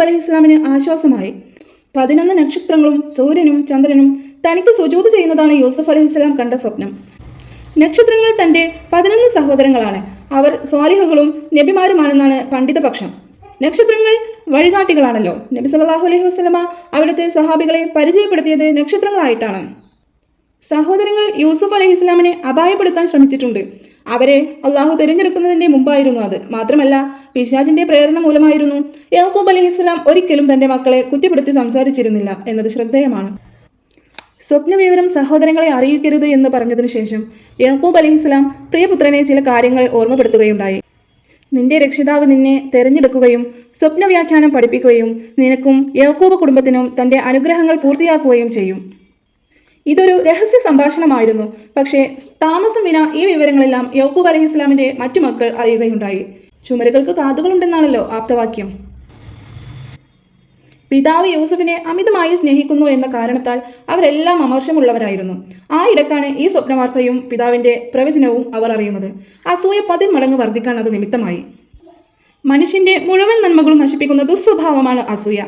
അലൈഹി ഇസ്ലാമിന് ആശ്വാസമായി. 11 നക്ഷത്രങ്ങളും സൂര്യനും ചന്ദ്രനും തനിക്ക് സുജൂദ് ചെയ്യുന്നതാണ് യൂസുഫ് അലൈഹി ഇസ്ലാം കണ്ട സ്വപ്നം. നക്ഷത്രങ്ങൾ തൻ്റെ 11 സഹോദരങ്ങളാണ്. അവർ സ്വാലിഹുകളും നബിമാരുമാണെന്നാണ് പണ്ഡിതപക്ഷം. നക്ഷത്രങ്ങൾ വഴികാട്ടികളാണല്ലോ. നബി സല്ലല്ലാഹു അലൈഹി വസല്ലമ അവിടുത്തെ സഹാബികളെ പരിചയപ്പെടുത്തിയത് നക്ഷത്രങ്ങളായിട്ടാണ്. സഹോദരങ്ങൾ യൂസുഫ് അലൈഹി ഇസ്ലാമിനെ അപായപ്പെടുത്താൻ ശ്രമിച്ചിട്ടുണ്ട്. അവരെ അള്ളാഹു തിരഞ്ഞെടുക്കുന്നതിൻ്റെ മുമ്പായിരുന്നു അത്. മാത്രമല്ല, പിശാചിന്റെ പ്രേരണ മൂലമായിരുന്നു. യാക്കൂബ് അലൈഹി ഇസ്ലാം ഒരിക്കലും തൻ്റെ മക്കളെ കുറ്റപ്പെടുത്തി സംസാരിച്ചിരുന്നില്ല എന്നത് ശ്രദ്ധേയമാണ്. സ്വപ്നവിവരം സഹോദരങ്ങളെ അറിയിക്കരുത് എന്ന് പറഞ്ഞതിനു ശേഷം യാക്കൂബ് അലൈഹി ഇസ്ലാം പ്രിയപുത്രനെ ചില കാര്യങ്ങൾ ഓർമ്മപ്പെടുത്തുകയുണ്ടായി. നിന്റെ രക്ഷിതാവ് നിന്നെ തെരഞ്ഞെടുക്കുകയും സ്വപ്നവ്യാഖ്യാനം പഠിപ്പിക്കുകയും നിനക്കും യാക്കൂബ് കുടുംബത്തിനും തൻ്റെ അനുഗ്രഹങ്ങൾ പൂർത്തിയാക്കുകയും ചെയ്യും. ഇതൊരു രഹസ്യ സംഭാഷണമായിരുന്നു. പക്ഷേ താമസം വിന ഈ വിവരങ്ങളെല്ലാം യാക്കൂബ് അലൈഹി ഇസ്ലാമിൻ്റെ മറ്റു മക്കൾ അറിയുകയുണ്ടായി. ചുമരുകൾക്ക് കാതുകളുണ്ടെന്നാണല്ലോ ആപ്തവാക്യം. പിതാവ് യൂസുഫിനെ അമിതമായി സ്നേഹിക്കുന്നു എന്ന കാരണത്താൽ അവരെല്ലാം അമർഷമുള്ളവരായിരുന്നു. ആ ഇടക്കാണ് ഈ സ്വപ്നവാർത്തയും പിതാവിൻ്റെ പ്രവചനവും അവർ അറിയുന്നത്. അസൂയ 10 മടങ്ങ് വർദ്ധിക്കാൻ അത് നിമിത്തമായി. മനുഷ്യന്റെ മുഴുവൻ നന്മകളും നശിപ്പിക്കുന്ന ദുസ്വഭാവമാണ് അസൂയ.